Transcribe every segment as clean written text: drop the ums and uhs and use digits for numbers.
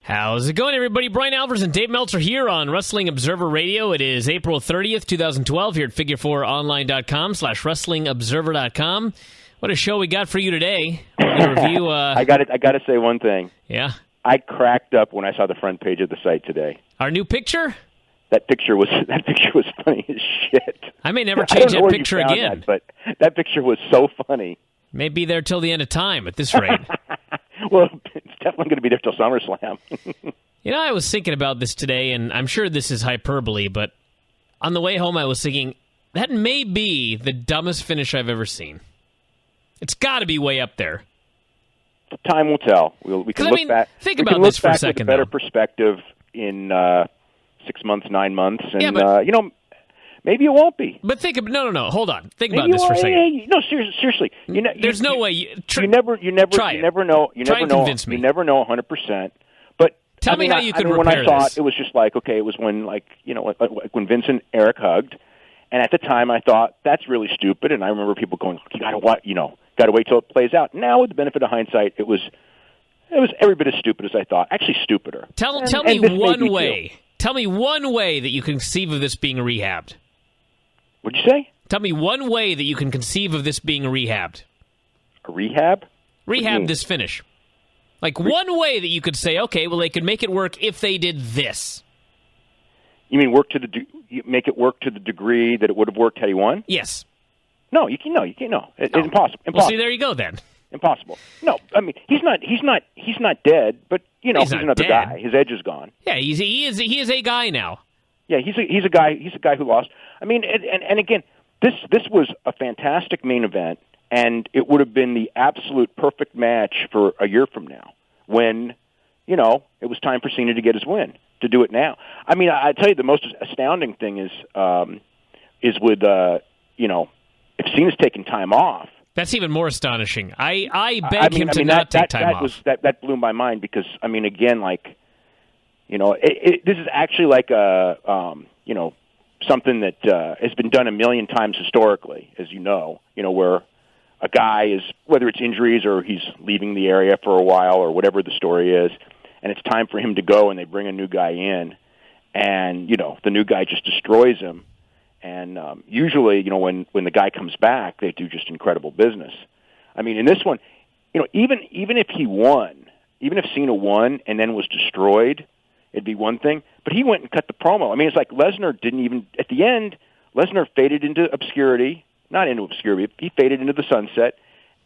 How's it going, everybody? Bryan, Alvarez, and Dave Meltzer here on Wrestling Observer Radio. It is April 30th, 2012, here at figure4online.com/wrestlingobserver.com. What a show we got for you today. We're going to review... I got to say one thing. Yeah? I cracked up when I saw the front page of the site today. Our new picture? That picture was funny as shit. I may never change that picture again. But that picture was so funny. May be there till the end of time at this rate. Well, it's definitely going to be there till SummerSlam. You know, I was thinking about this today, and I'm sure this is hyperbole, but on the way home I was thinking, that may be the dumbest finish I've ever seen. It's got to be way up there. Time will tell. We can look back. Think about this for a second. With a better perspective in 6 months, 9 months, and maybe it won't be. But no. Hold on. Think about this for a second. No, seriously. There's no way. You never know. You never know 100%. But tell me how you could repair when I saw this. it was just like, okay, it was when when Vince and Eric hugged, and at the time I thought that's really stupid, and I remember people going, you got to wait till it plays out. Now with the benefit of hindsight, it was every bit as stupid as I thought. Actually, stupider. Tell me one way. Tell me one way that you can conceive of this being rehabbed. What'd you say? Tell me one way that you can conceive of this being rehabbed. A rehab? Rehab this finish. Like one way that you could say, okay, well, they could make it work if they did this. You mean make it work to the degree that it would have worked had he won? Yes. No, you can't. No, it's impossible. Well, see, there you go then. Impossible. No, I mean he's not dead, but he's another guy. His edge is gone. Yeah, he is a guy now. Yeah, he's a guy who lost. I mean, and again, this was a fantastic main event, and it would have been the absolute perfect match for a year from now, when it was time for Cena to get his win. To do it now, I mean, I tell you, the most astounding thing is with if Cena's taking time off. That's even more astonishing. I beg him to not take time off. That blew my mind because I mean, again, like. This is actually like something that has been done a million times historically, as you know, where a guy is, whether it's injuries or he's leaving the area for a while or whatever the story is, and it's time for him to go and they bring a new guy in, and, the new guy just destroys him. And usually, when the guy comes back, they do just incredible business. I mean, in this one, even if he won, even if Cena won and then was destroyed, it'd be one thing, but he went and cut the promo. I mean, it's like Lesnar didn't even, at the end, Lesnar faded into obscurity, not into obscurity, he faded into the sunset,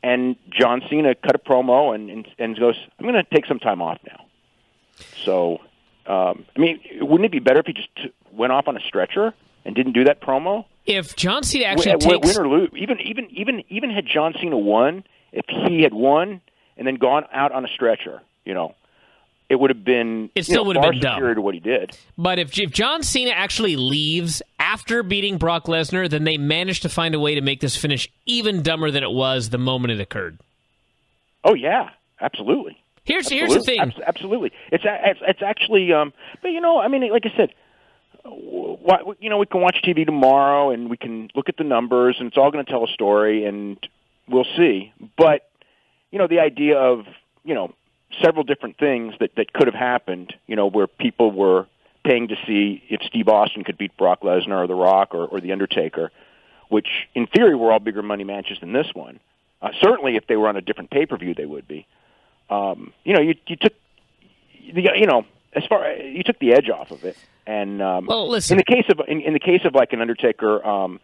and John Cena cut a promo and goes, I'm going to take some time off now. So, I mean, wouldn't it be better if he just went off on a stretcher and didn't do that promo? If John Cena actually takes... Win or lose, even had John Cena won, if he had won and then gone out on a stretcher, it would have been would have been dumb to what he did. But if John Cena actually leaves after beating Brock Lesnar, then they managed to find a way to make this finish even dumber than it was the moment it occurred. Oh yeah, absolutely. Here's the thing. Absolutely, it's actually. But I mean, like I said, we can watch TV tomorrow and we can look at the numbers and it's all going to tell a story and we'll see. But the idea of several different things that could have happened, where people were paying to see if Steve Austin could beat Brock Lesnar or The Rock or The Undertaker, which in theory were all bigger money matches than this one. Certainly if they were on a different pay-per-view, they would be. You took you took the edge off of it. And well, listen. in the case of like an Undertaker,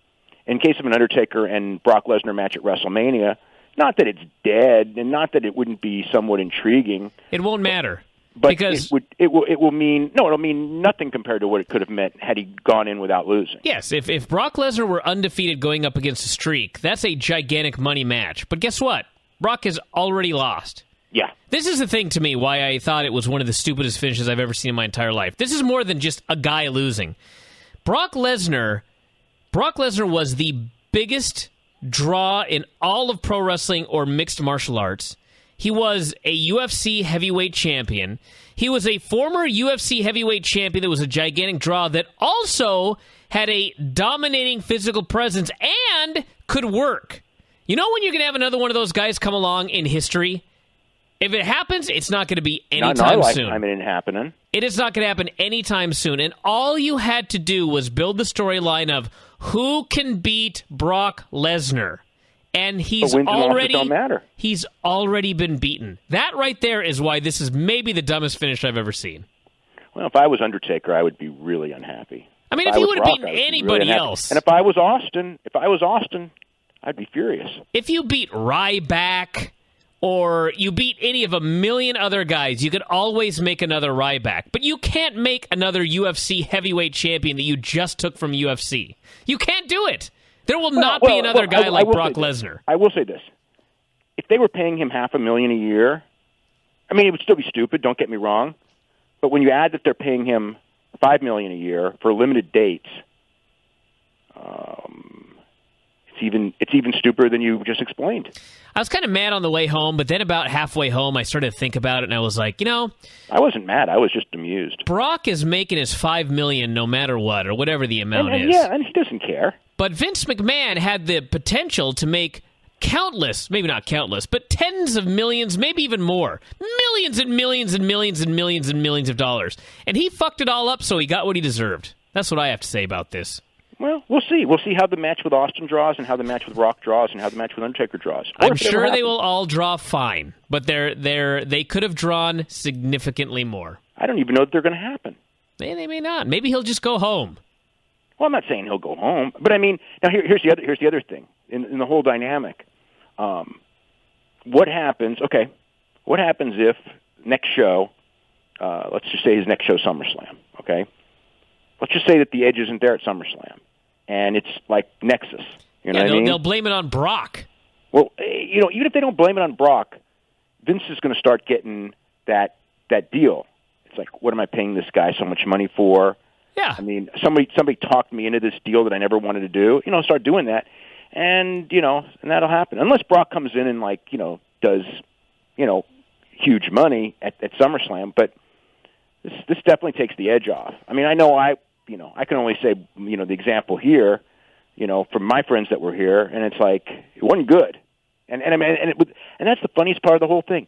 in case of an Undertaker and Brock Lesnar match at WrestleMania, not that it's dead, and not that it wouldn't be somewhat intriguing. It won't matter, but because it'll mean nothing compared to what it could have meant had he gone in without losing. Yes, if Brock Lesnar were undefeated going up against a streak, that's a gigantic money match. But guess what? Brock has already lost. Yeah. This is the thing to me why I thought it was one of the stupidest finishes I've ever seen in my entire life. This is more than just a guy losing. Brock Lesnar was the biggest draw in all of pro wrestling or mixed martial arts. He was a UFC heavyweight champion. He was a former UFC heavyweight champion that was a gigantic draw that also had a dominating physical presence and could work. You know when you can have another one of those guys come along in history If it happens, it's not going to be anytime soon. Not in our soon. lifetime, it ain't happening. It is not going to happen anytime soon. And all you had to do was build the storyline of who can beat Brock Lesnar. And he's already been beaten. That right there is why this is maybe the dumbest finish I've ever seen. Well, if I was Undertaker, I would be really unhappy. I mean, if he would have beaten anybody else. And if I was Austin, I'd be furious. If you beat Ryback or you beat any of a million other guys, you could always make another Ryback. But you can't make another UFC heavyweight champion that you just took from UFC. You can't do it. There will not be another guy like Brock Lesnar. I will say this. If they were paying him $500,000 a year, I mean, it would still be stupid, don't get me wrong. But when you add that they're paying him $5 million a year for limited dates, it's even stupider than you just explained. I was kind of mad on the way home, but then about halfway home, I started to think about it, and I was like, I wasn't mad. I was just amused. Brock is making his $5 million no matter what, or whatever the amount is. Yeah, and he doesn't care. But Vince McMahon had the potential to make countless, maybe not countless, but tens of millions, maybe even more. Millions and millions and millions and millions and millions of dollars. And he fucked it all up, so he got what he deserved. That's what I have to say about this. Well, we'll see. We'll see how the match with Austin draws and how the match with Rock draws and how the match with Undertaker draws. I'm sure they will all draw fine, but they could have drawn significantly more. I don't even know that they're going to happen. They may not. Maybe he'll just go home. Well, I'm not saying he'll go home, but I mean, now here's the other thing in the whole dynamic. What happens? Okay, what happens if next show? Let's just say his next show, SummerSlam. Okay, let's just say that the Edge isn't there at SummerSlam, and it's like Nexus. You know what I mean? They'll blame it on Brock. Well, even if they don't blame it on Brock, Vince is going to start getting that deal. It's like, what am I paying this guy so much money for? Yeah. I mean, somebody talked me into this deal that I never wanted to do. Start doing that, and and that'll happen unless Brock comes in and does huge money at SummerSlam. But this definitely takes the edge off. I mean, I know I can only say the example here, from my friends that were here, and it's like it wasn't good, and I mean, and that's the funniest part of the whole thing.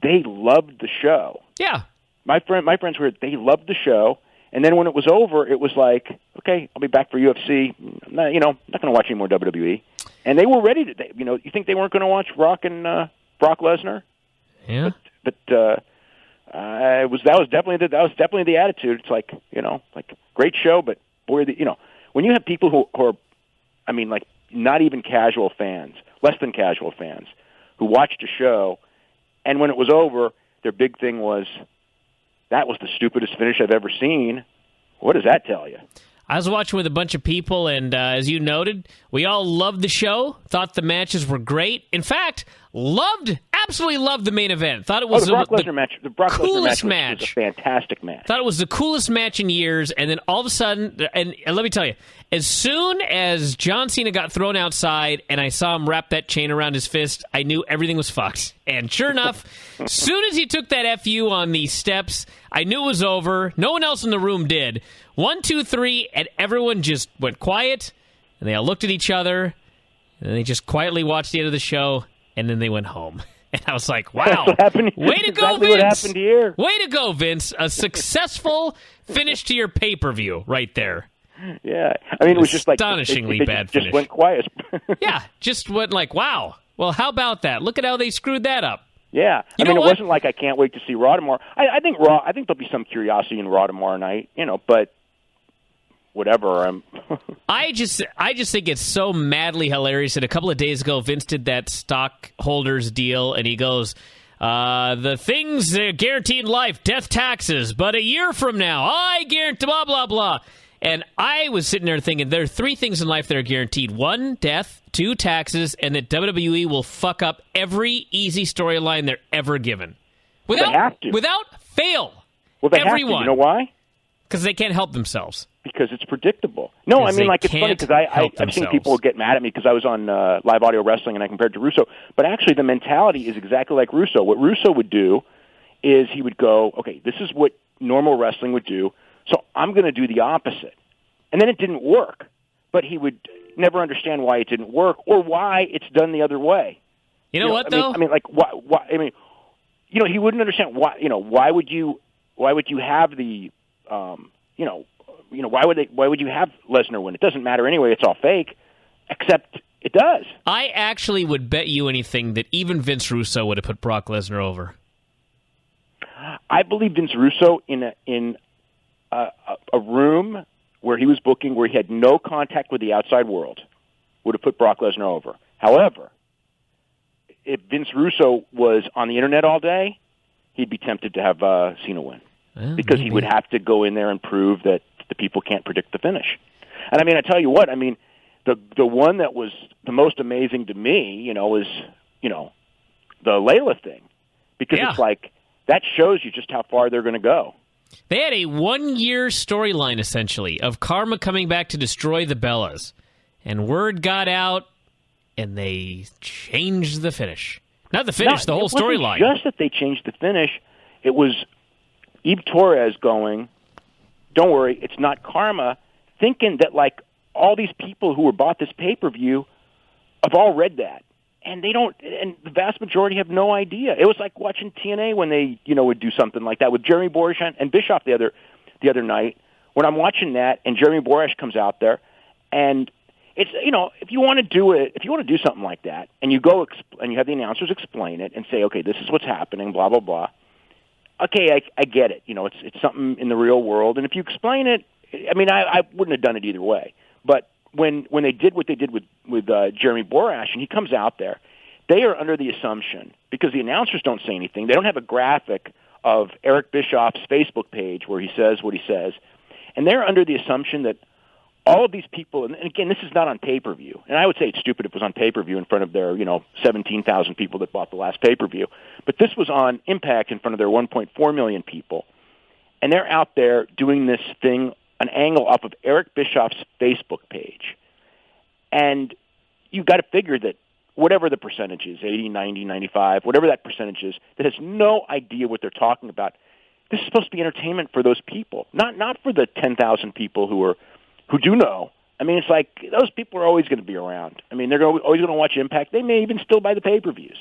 They loved the show. Yeah. My friends were. They loved the show. And then when it was over, it was like, okay, I'll be back for UFC. I'm not going to watch any more WWE. And they were ready to. You think they weren't going to watch Rock and Brock Lesnar? Yeah. But that was definitely the attitude. It's like great show, but boy, when you have people who are, I mean, like not even casual fans, less than casual fans, who watched a show, and when it was over, their big thing was, that was the stupidest finish I've ever seen. What does that tell you? I was watching with a bunch of people, and as you noted, we all loved the show, thought the matches were great. In fact, absolutely loved the main event. Thought it was the Brock Lesnar match. The Brock coolest Lesnar match was a fantastic match. Thought it was the coolest match in years, and then all of a sudden, and let me tell you, as soon as John Cena got thrown outside and I saw him wrap that chain around his fist, I knew everything was fucked. And sure enough, as soon as he took that FU on the steps, I knew it was over. No one else in the room did. 1, 2, 3, and everyone just went quiet, and they all looked at each other, and they just quietly watched the end of the show, and then they went home. And I was like, wow, way to go, Vince. What happened here. Way to go, Vince. A successful finish to your pay-per-view right there. Yeah. I mean, it was just like astonishingly bad finish. Just went quiet. Yeah, just went like, wow. Well, how about that? Look at how they screwed that up. Yeah. I mean, it wasn't like I can't wait to see Raw tomorrow. I think there'll be some curiosity in Raw tomorrow night, but whatever. I just think it's so madly hilarious that a couple of days ago Vince did that stockholders deal, and he goes, the things guaranteed in life, death, taxes, but a year from now, I guarantee blah, blah, blah. And I was sitting there thinking there are 3 things in life that are guaranteed. 1, death, 2, taxes, and that WWE will fuck up every easy storyline they're ever given. Without fail. Well, they everyone. have to. You know why? Because they can't help themselves. Because it's predictable. No, I mean, like, it's funny because I've seen people get mad at me because I was on Live Audio Wrestling and I compared to Russo. But actually, the mentality is exactly like Russo. What Russo would do is he would go, okay, this is what normal wrestling would do, so I'm going to do the opposite. And then it didn't work. But he would never understand why it didn't work or why it's done the other way. You know what, though? I mean, like, why? I mean, he wouldn't understand why would you have the, why would you have Lesnar win? It doesn't matter anyway. It's all fake, except it does. I actually would bet you anything that even Vince Russo would have put Brock Lesnar over. I believe Vince Russo in a room where he was booking, where he had no contact with the outside world, would have put Brock Lesnar over. However, if Vince Russo was on the internet all day, he'd be tempted to have Cena win. Well, because maybe. He would have to go in there and prove that the people can't predict the finish. And I tell you what, the one that was the most amazing to me, is, the Layla thing. Because it's like, that shows you just how far they're going to go. They had a 1-year storyline, essentially, of Karma coming back to destroy the Bellas. And word got out, and they changed the finish. Not the finish, the whole storyline. Just that they changed the finish. It was Eve Torres going, don't worry, it's not Karma, thinking that, all these people who were bought this pay-per-view have all read that. And they don't, and the vast majority have no idea. It was like watching TNA when they, would do something like that with Jeremy Borash and Bischoff the other night. When I'm watching that, and Jeremy Borash comes out there, and it's, if you want to do something like that, and you go and you have the announcers explain it and say, okay, this is what's happening, blah blah blah. Okay, I get it. It's something in the real world, and if you explain it, I wouldn't have done it either way. But when they did what they did with Jeremy Borash, and he comes out there, they are under the assumption, because the announcers don't say anything, they don't have a graphic of Eric Bischoff's Facebook page where he says what he says, and they're under the assumption that all of these people, and again, this is not on pay-per-view, and I would say it's stupid if it was on pay-per-view in front of their 17,000 people that bought the last pay-per-view, but this was on Impact in front of their 1.4 million people, and they're out there doing this thing, an angle off of Eric Bischoff's Facebook page. And you've got to figure that whatever the percentage is, 80, 90, 95, whatever that percentage is, that has no idea what they're talking about, this is supposed to be entertainment for those people, not for the 10,000 people who do know. It's like those people are always going to be around. They're always going to watch Impact. They may even still buy the pay-per-views,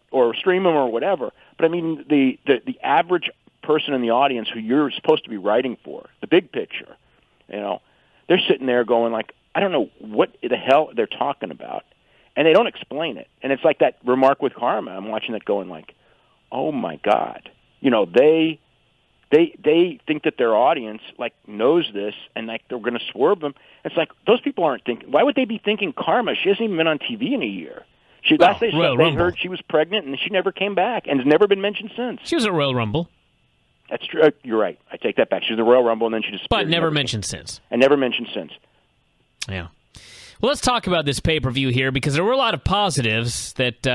or stream them or whatever. But the average person in the audience who you're supposed to be writing for, the big picture, they're sitting there going like, I don't know what the hell they're talking about, and they don't explain it. And it's like that remark with Karma. I'm watching that going like, oh my God, they think that their audience knows this, and they're going to swerve them. It's like those people aren't thinking. Why would they be thinking Karma? She hasn't even been on TV in a year. Last they heard she was pregnant, and she never came back, and has never been mentioned since. She was at Royal Rumble. That's true. You're right. I take that back. She was in the Royal Rumble, and then she just but never mentioned since. And never mentioned since. Yeah. Well, let's talk about this pay-per-view here, because there were a lot of positives that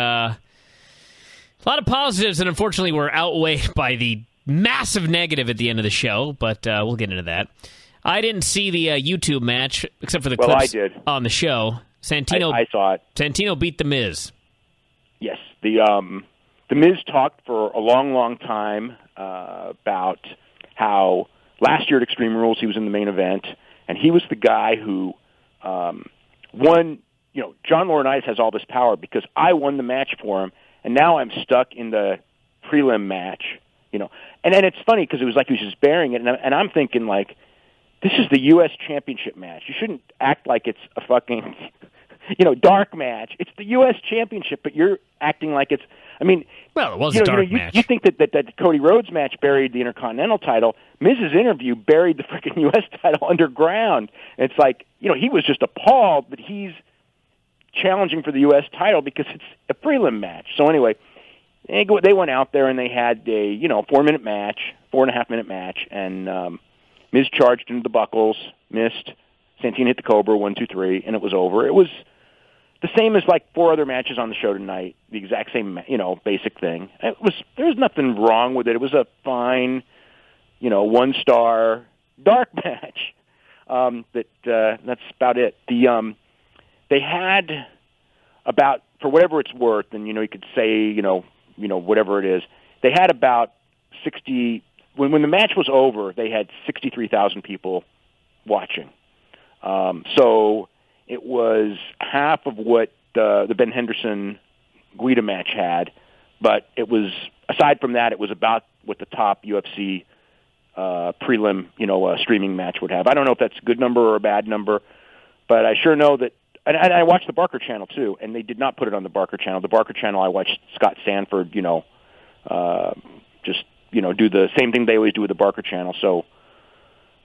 unfortunately were outweighed by the massive negative at the end of the show, but we'll get into that. I didn't see the YouTube match, except for the clips I did. On the show. Santino, I saw it. Santino beat The Miz. Yes. The Miz talked for a long, long time about how last year at Extreme Rules he was in the main event, and he was the guy who won. John Laurinaitis has all this power because I won the match for him, and now I'm stuck in the prelim match. And then it's funny because it was like he was just bearing it, and I'm thinking like, this is the U.S. Championship match. You shouldn't act like it's a fucking dark match. It's the U.S. Championship, but you're acting like it's. Well, it was a dark match. You think that Cody Rhodes match buried the Intercontinental title. Miz's interview buried the freaking U.S. title underground. It's like, he was just appalled that he's challenging for the U.S. title because it's a prelim match. So anyway, they went out there and they had a 4-minute match, 4.5-minute match, and Miz charged into the buckles, missed. Santino hit the Cobra, 1, 2, 3, and it was over. It was the same as like 4 other matches on the show tonight. The exact same, basic thing. There was nothing wrong with it. It was a fine, 1-star dark match. That's about it. They had about, for whatever it's worth, and you could say, whatever it is. They had about 60. When the match was over, they had 63,000 people watching. So it was half of what the Ben Henderson Guida match had, But it was, aside from that, it was about what the top UFC prelim, streaming match would have. I don't know if that's a good number or a bad number, but I sure know that. And I watched the Barker channel too, and they did not put it on the Barker channel. The Barker channel, I watched Scott Sanford, do the same thing they always do with the Barker channel. So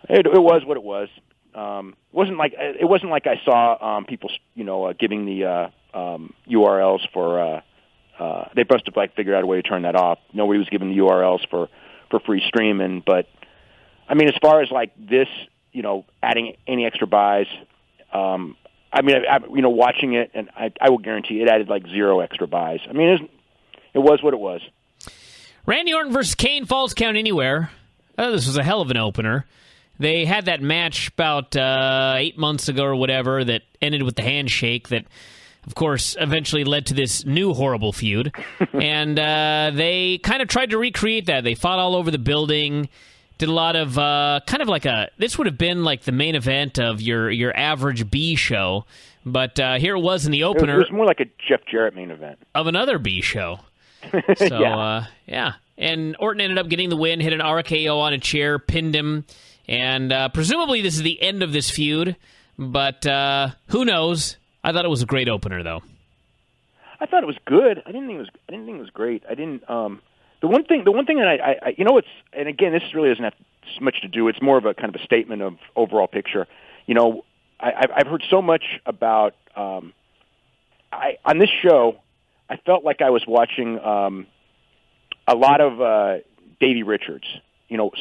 it was what it was. It wasn't like I saw people, giving the URLs for. They must have figured out a way to turn that off. Nobody was giving the URLs for free streaming, but I mean, as far as this, adding any extra buys, watching it, and I will guarantee it added 0 extra buys. I mean, it was what it was. Randy Orton versus Kane Falls Count Anywhere. Oh, this was a hell of an opener. They had that match about 8 months ago or whatever that ended with the handshake that, of course, eventually led to this new horrible feud. And they kind of tried to recreate that. They fought all over the building, did a lot of this would have been the main event of your average B show. But here it was in the opener. It was more like a Jeff Jarrett main event. Of another B show. So, yeah. And Orton ended up getting the win, hit an RKO on a chair, pinned him. And presumably this is the end of this feud. But who knows? I thought it was a great opener, though. I thought it was good. I didn't think it was great. I didn't. The one thing that I it's, and again, this really doesn't have much to do. It's more of a kind of a statement of overall picture. I've heard so much about. On this show, I felt like I was watching a lot of Davey Richards.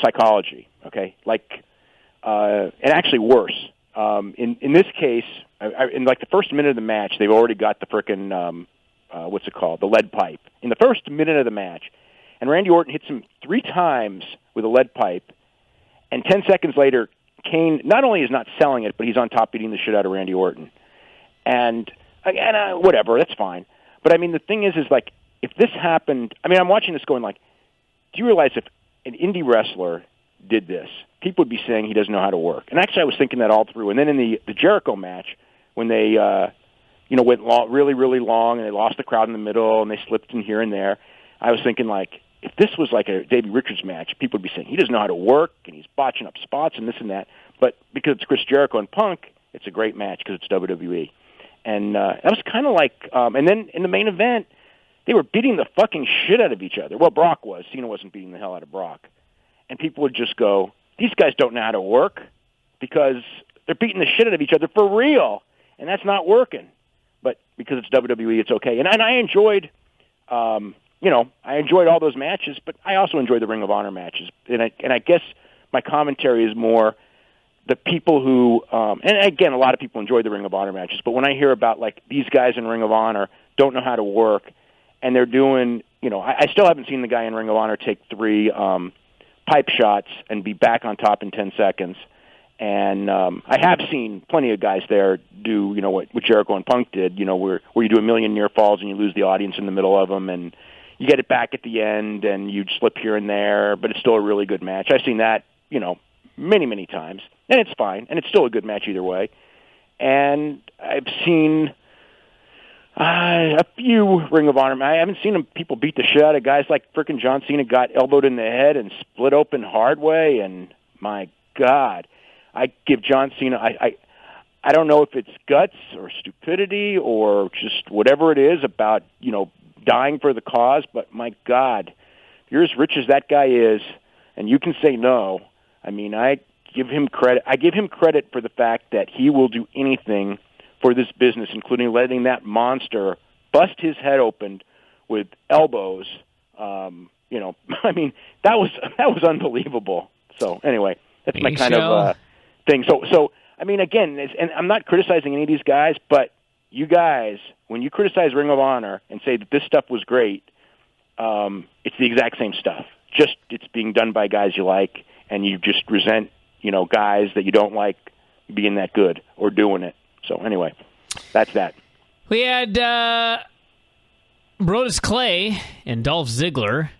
Psychology. Okay, and actually worse. In this case, in the first minute of the match, they've already got the frickin' what's it called? The lead pipe. In the first minute of the match, and Randy Orton hits him 3 times with a lead pipe, and 10 seconds later, Kane not only is not selling it, but he's on top beating the shit out of Randy Orton. And whatever, that's fine. But I mean, the thing is if this happened, I mean, I'm watching this going do you realize if an indie wrestler did this, people would be saying he doesn't know how to work. And actually, I was thinking that all through. And then in the Jericho match, when they, went really, really long, and they lost the crowd in the middle, and they slipped in here and there, I was thinking, if this was a Davey Richards match, people would be saying he doesn't know how to work, and he's botching up spots and this and that. But because it's Chris Jericho and Punk, it's a great match because it's WWE. And that was kind of and then in the main event, they were beating the fucking shit out of each other. Well, Brock was. Cena wasn't beating the hell out of Brock. And people would just go, these guys don't know how to work because they're beating the shit out of each other for real, and that's not working. But because it's WWE, it's okay. And I enjoyed, I enjoyed all those matches, but I also enjoyed the Ring of Honor matches. And I guess my commentary is more the people who, and again, a lot of people enjoy the Ring of Honor matches, but when I hear about these guys in Ring of Honor don't know how to work, and they're doing, I still haven't seen the guy in Ring of Honor take 3 pipe shots and be back on top in 10 seconds. And I have seen plenty of guys there do, what Jericho and Punk did, where you do a million near falls and you lose the audience in the middle of them, and you get it back at the end and you slip here and there, but it's still a really good match. I've seen that, many, many times, and it's fine, and it's still a good match either way. And I've seen a few Ring of Honor. I haven't seen people beat the shit out of guys like frickin' John Cena got elbowed in the head and split open hard way, and my God, I give John Cena, I don't know if it's guts or stupidity or just whatever it is about, dying for the cause, but my God, if you're as rich as that guy is, and you can say no, I mean, I give him credit. I give him credit for the fact that he will do anything for this business, including letting that monster bust his head open with elbows. I mean, that was unbelievable. So anyway, that's my kind of thing. So I mean, again, and I'm not criticizing any of these guys, but you guys, when you criticize Ring of Honor and say that this stuff was great, it's the exact same stuff. Just it's being done by guys you like, and you just resent, guys that you don't like being that good or doing it. So anyway, that's that. We had Brodus Clay and Dolph Ziggler,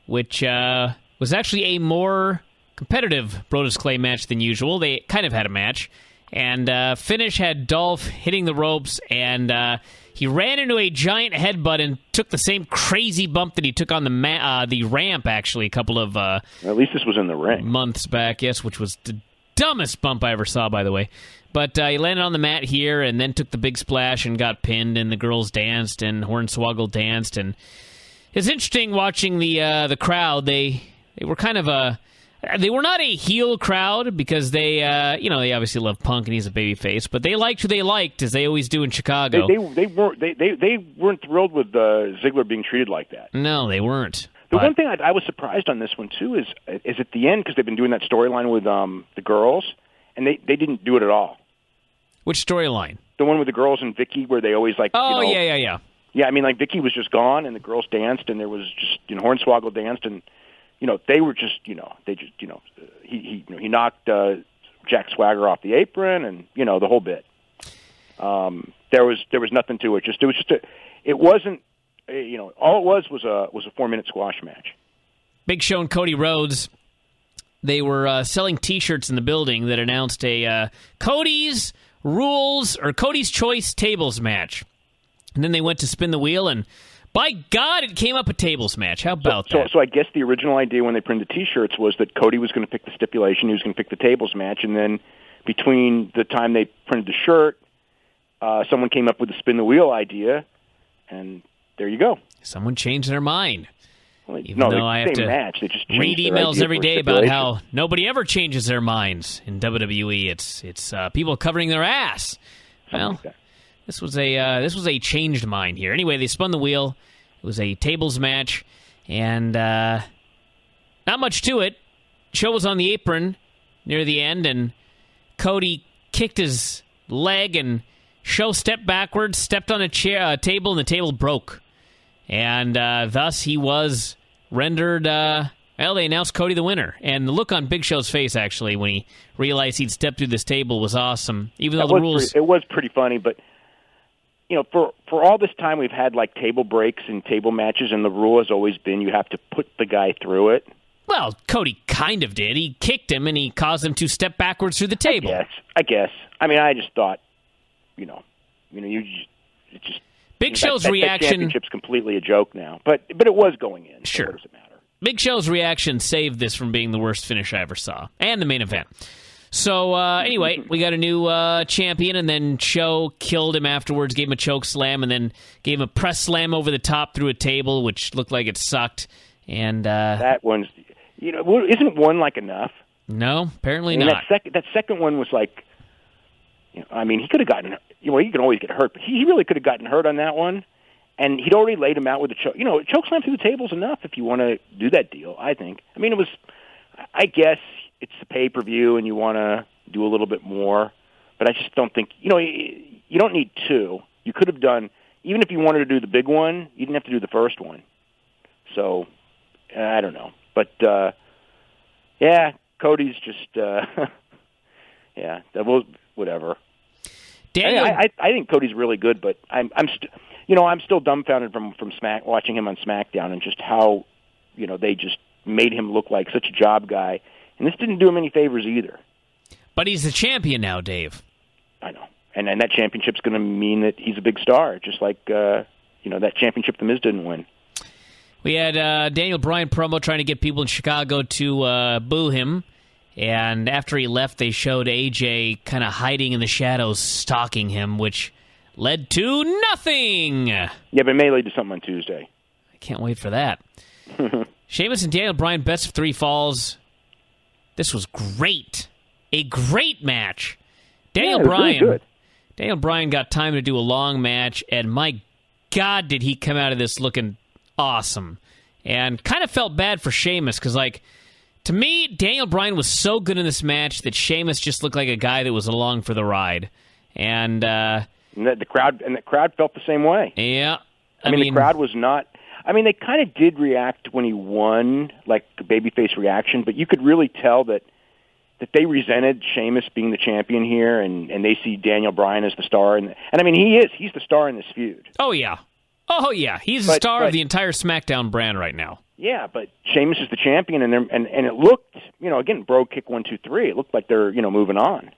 which was actually a more competitive Brodus Clay match than usual. They kind of had a match. And finish had Dolph hitting the ropes, and he ran into a giant headbutt and took the same crazy bump that he took on the ramp, actually, a couple of at least this was in the ring. Months back, yes, which was the dumbest bump I ever saw, by the way. But he landed on the mat here and then took the big splash and got pinned, and the girls danced and Hornswoggle danced. And it's interesting watching the crowd. They were kind of they were not a heel crowd because they obviously love Punk and he's a babyface, but they liked who they liked, as they always do in Chicago. They weren't thrilled with Ziggler being treated like that. No, they weren't. The one thing I was surprised on this one too is at the end, because they've been doing that storyline with the girls, and they didn't do it at all. Which storyline? The one with the girls and Vicky, where they always yeah. Yeah, I mean, like, Vicky was just gone, and the girls danced, and there was just, Hornswoggle danced, and, they were just, he knocked Jack Swagger off the apron, and, the whole bit. There was nothing to it. It wasn't, all it was a 4-minute squash match. Big Show and Cody Rhodes, they were selling T-shirts in the building that announced a Cody's Rules, or Cody's Choice tables match. And then they went to spin the wheel, and by God, it came up a tables match. How about that? So I guess the original idea when they printed the T-shirts was that Cody was going to pick the stipulation, he was going to pick the tables match, and then between the time they printed the shirt, someone came up with the spin the wheel idea, and there you go. Someone changed their mind. Well, Even though I have to match. They just read emails every day about how nobody ever changes their minds in WWE. It's people covering their ass. Well, this was a changed mind here. Anyway, they spun the wheel. It was a tables match, and not much to it. Show was on the apron near the end, and Cody kicked his leg, and Show stepped backwards, stepped on a table, and the table broke. And thus he was rendered, they announced Cody the winner. And the look on Big Show's face, actually, when he realized he'd stepped through this table was awesome. Even though the rules... It was pretty funny, but, for all this time we've had, like, table breaks and table matches, and the rule has always been you have to put the guy through it. Well, Cody kind of did. He kicked him, and he caused him to step backwards through the table. I guess. I mean, I just thought, Big Show's reaction... That championship's completely a joke now, but it was going in. Sure. So what does it matter? Big Show's reaction saved this from being the worst finish I ever saw, and the main event. So, anyway, we got a new champion, and then Show killed him afterwards, gave him a choke slam, and then gave him a press slam over the top through a table, which looked like it sucked. And that one's... isn't one, like, enough? No, apparently not. That second one was like... he could have gotten... he can always get hurt, but he really could have gotten hurt on that one. And he'd already laid him out with a choke. Choke slam through the table's enough if you want to do that deal, I think. It was... I guess it's the pay-per-view and you want to do a little bit more. But I just don't think... you don't need two. You could have done... Even if you wanted to do the big one, you didn't have to do the first one. So, I don't know. But, Cody's just... whatever. I think Cody's really good, but I'm still dumbfounded from watching him on SmackDown and just how they just made him look like such a job guy, and this didn't do him any favors either. But he's the champion now, Dave. I know, and that championship's going to mean that he's a big star, just like that championship the Miz didn't win. We had Daniel Bryan promo trying to get people in Chicago to boo him. And after he left, they showed AJ kind of hiding in the shadows, stalking him, which led to nothing. Yeah, but it may lead to something on Tuesday. I can't wait for that. Sheamus and Daniel Bryan, best of 3 falls. This was great. A great match. Daniel Bryan got time to do a long match, and my God, did he come out of this looking awesome. And kind of felt bad for Sheamus, because, to me, Daniel Bryan was so good in this match that Sheamus just looked like a guy that was along for the ride. And the crowd felt the same way. Yeah. I mean, the crowd was not... they kind of did react when he won, like a babyface reaction, but you could really tell that they resented Sheamus being the champion here, and they see Daniel Bryan as the star. And he is. He's the star in this feud. Oh, yeah. He's the star of the entire SmackDown brand right now. Yeah, but Sheamus is the champion, and it looked, again, bro kick 1, 2, 3. It looked like they're, moving on.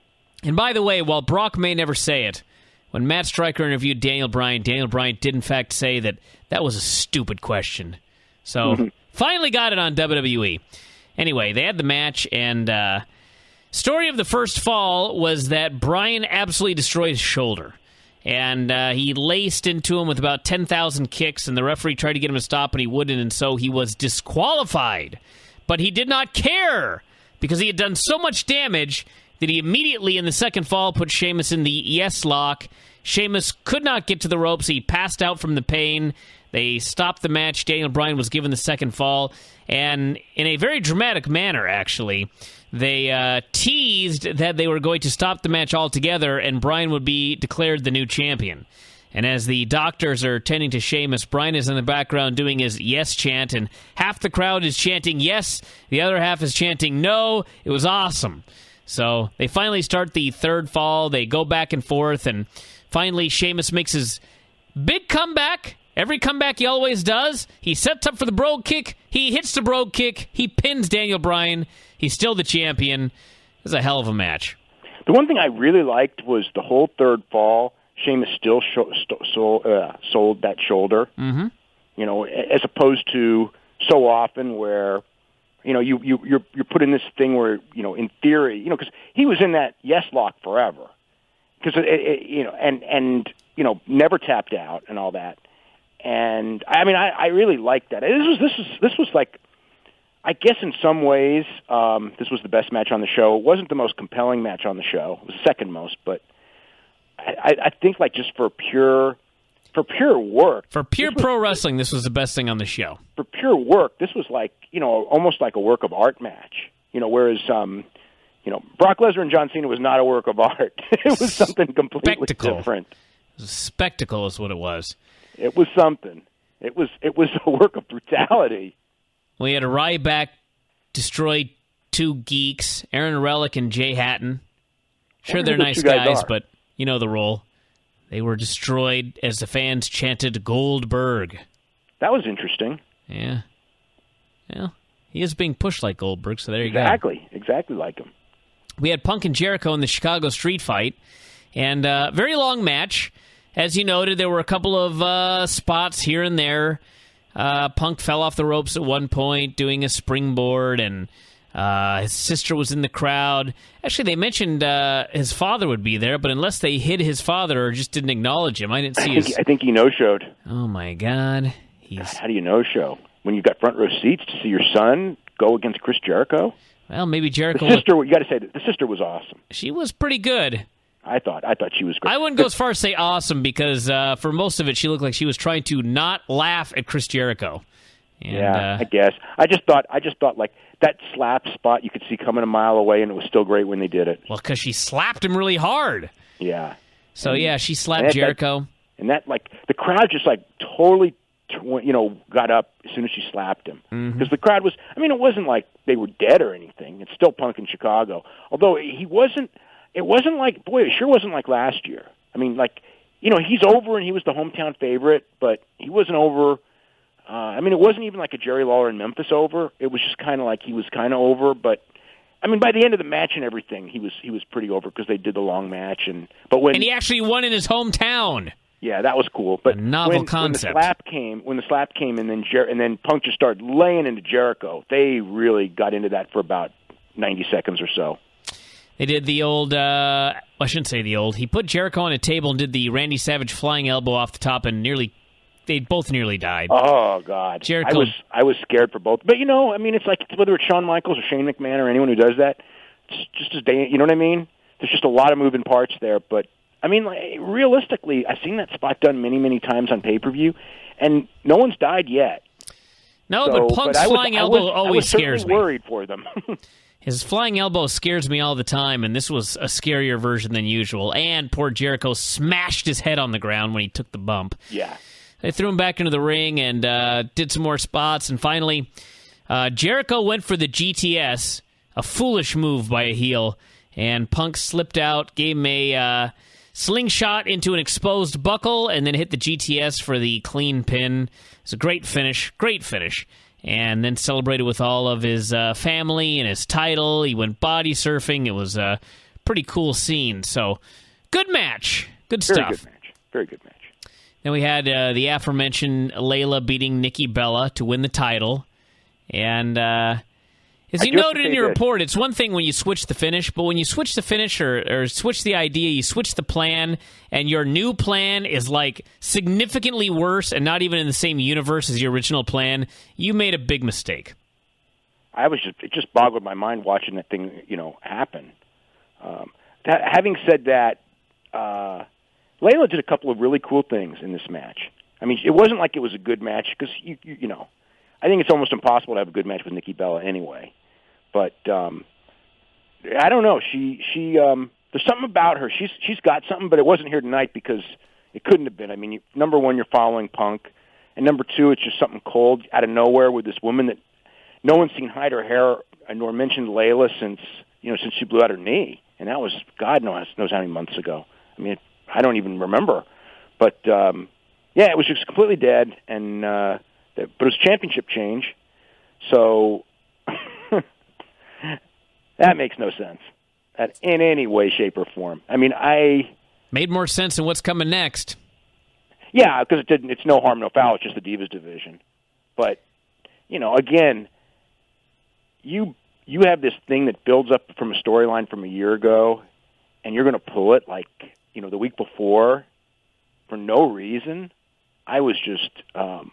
And by the way, while Brock may never say it, when Matt Stryker interviewed Daniel Bryan did in fact say that was a stupid question. So, finally got it on WWE. Anyway, they had the match, and story of the first fall was that Bryan absolutely destroyed his shoulder. And he laced into him with about 10,000 kicks, and the referee tried to get him to stop, and he wouldn't, and so he was disqualified. But he did not care, because he had done so much damage that he immediately, in the second fall, put Sheamus in the yes lock. Sheamus could not get to the ropes. He passed out from the pain. They stopped the match. Daniel Bryan was given the second fall. And in a very dramatic manner, actually, they teased that they were going to stop the match altogether and Bryan would be declared the new champion. And as the doctors are tending to Sheamus, Bryan is in the background doing his yes chant, and half the crowd is chanting yes, the other half is chanting no. It was awesome. So they finally start the third fall. They go back and forth, and finally Sheamus makes his big comeback. Every comeback he always does. He sets up for the brogue kick. He hits the brogue kick. He pins Daniel Bryan. He's still the champion. It was a hell of a match. The one thing I really liked was the whole third fall, Sheamus still sold that shoulder. Mm-hmm. You know, as opposed to so often where, you know, you're put in this thing where, you know, in theory, you know, because he was in that yes lock forever, because you know, and you know, never tapped out and all that. And I mean, I really liked that. This was like, I guess in some ways, this was the best match on the show. It wasn't the most compelling match on the show. It was the second most, but I think like just for pure work. For pure pro wrestling, this was the best thing on the show. For pure work, this was like, you know, almost like a work of art match. You know, whereas, you know, Brock Lesnar and John Cena was not a work of art. It was something completely different. It was a spectacle is what it was. It was something. It was a work of brutality. We had a Ryback destroy two geeks, Aaron Relic and Jay Hatton. Sure, they're nice guys, but you know the role. They were destroyed as the fans chanted Goldberg. That was interesting. Yeah. Well, he is being pushed like Goldberg, so there you go. Exactly like him. We had Punk and Jericho in the Chicago street fight, and very long match. As you noted, there were a couple of spots here and there. Punk fell off the ropes at one point doing a springboard, and his sister was in the crowd. Actually, they mentioned his father would be there, but unless they hid his father or just didn't acknowledge him, I didn't see I think he no-showed. Oh, my God. How do you no-show? When you've got front row seats to see your son go against Chris Jericho? Well, maybe Jericho... The sister, you got to say that the sister was awesome. She was pretty good. I thought she was great. I wouldn't go as far as say awesome, because for most of it, she looked like she was trying to not laugh at Chris Jericho. And, yeah, I guess. I just thought like that slap spot you could see coming a mile away, and it was still great when they did it. Well, because she slapped him really hard. Yeah. So yeah, she slapped Jericho. And that like the crowd just like totally, you know, got up as soon as she slapped him, because the crowd was. I mean, it wasn't like they were dead or anything. It's still Punk in Chicago, although he wasn't. It wasn't like, boy, it sure wasn't like last year. I mean, like, you know, he's over and he was the hometown favorite, but he wasn't over. I mean, it wasn't even like a Jerry Lawler in Memphis over. It was just kind of like he was kind of over, but I mean, by the end of the match and everything, he was pretty over because they did the long match, and he actually won in his hometown. Yeah, that was cool. But a novel concept. When the slap came, and then Punk just started laying into Jericho, they really got into that for about 90 seconds or so. They did the old, I shouldn't say the old, he put Jericho on a table and did the Randy Savage flying elbow off the top, and they both nearly died. Oh, God. Jericho. I was scared for both. But, you know, I mean, it's like whether it's Shawn Michaels or Shane McMahon or anyone who does that, it's just as you know what I mean? There's just a lot of moving parts there. But, I mean, like, realistically, I've seen that spot done many, many times on pay-per-view, and no one's died yet. No, but Punk's flying elbow always scares me. I was worried for them. His flying elbow scares me all the time, and this was a scarier version than usual. And poor Jericho smashed his head on the ground when he took the bump. Yeah. They threw him back into the ring and did some more spots, and finally Jericho went for the GTS, a foolish move by a heel, and Punk slipped out, gave him a slingshot into an exposed buckle, and then hit the GTS for the clean pin. It's a great finish, and then celebrated with all of his family and his title. He went body surfing. It was pretty cool scene. So, good match. Good stuff. Very good match. Very good match. Then we had the aforementioned Layla beating Nikki Bella to win the title. And as you noted in your report, it's one thing when you switch the finish, but when you switch the finish or switch the idea, you switch the plan, and your new plan is like significantly worse and not even in the same universe as your original plan, you made a big mistake. It just boggled my mind watching that thing, happen. Having said that, Layla did a couple of really cool things in this match. I mean, it wasn't like it was a good match because I think it's almost impossible to have a good match with Nikki Bella anyway. But I don't know. She there's something about her. She's got something, but it wasn't here tonight because it couldn't have been. I mean, number one, you're following Punk, and number two, it's just something cold out of nowhere with this woman that no one's seen hide her hair nor mentioned Layla since she blew out her knee, and that was God knows how many months ago. I mean, I don't even remember. But it was just completely dead, and but it was a championship change, so that makes no sense in any way, shape, or form. I mean, made more sense in what's coming next. Yeah, because it's no harm, no foul. It's just the Divas division. But again, you have this thing that builds up from a storyline from a year ago, and you're going to pull it like the week before for no reason. I was just, I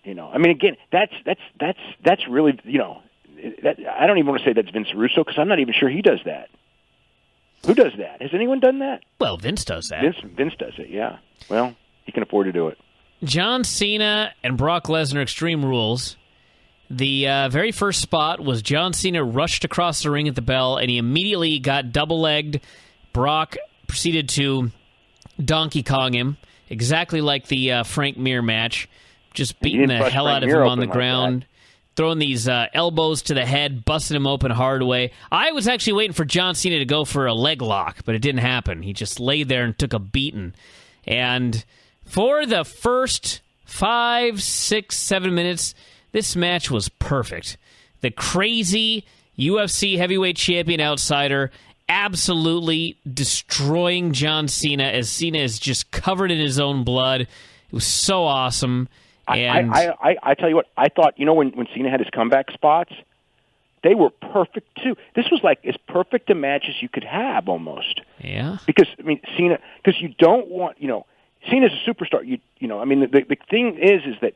mean, again, that's really, I don't even want to say that's Vince Russo because I'm not even sure he does that. Who does that? Has anyone done that? Well, Vince does that. Vince does it, yeah. Well, he can afford to do it. John Cena and Brock Lesnar Extreme Rules. The very first spot was John Cena rushed across the ring at the bell, and he immediately got double-legged. Brock proceeded to Donkey Kong him, exactly like the Frank Mir match, just beating the hell out of him on the ground, throwing these elbows to the head, busting him open hard way. I was actually waiting for John Cena to go for a leg lock, but it didn't happen. He just laid there and took a beating. And for the first 5, 6, 7 minutes, this match was perfect. The crazy UFC heavyweight champion outsider absolutely destroying John Cena as Cena is just covered in his own blood. It was so awesome. And I tell you what, I thought, when Cena had his comeback spots, they were perfect too. This was like as perfect a match as you could have almost. Yeah. Because, I mean, Cena, because you don't want, Cena's a superstar. I mean, the thing is that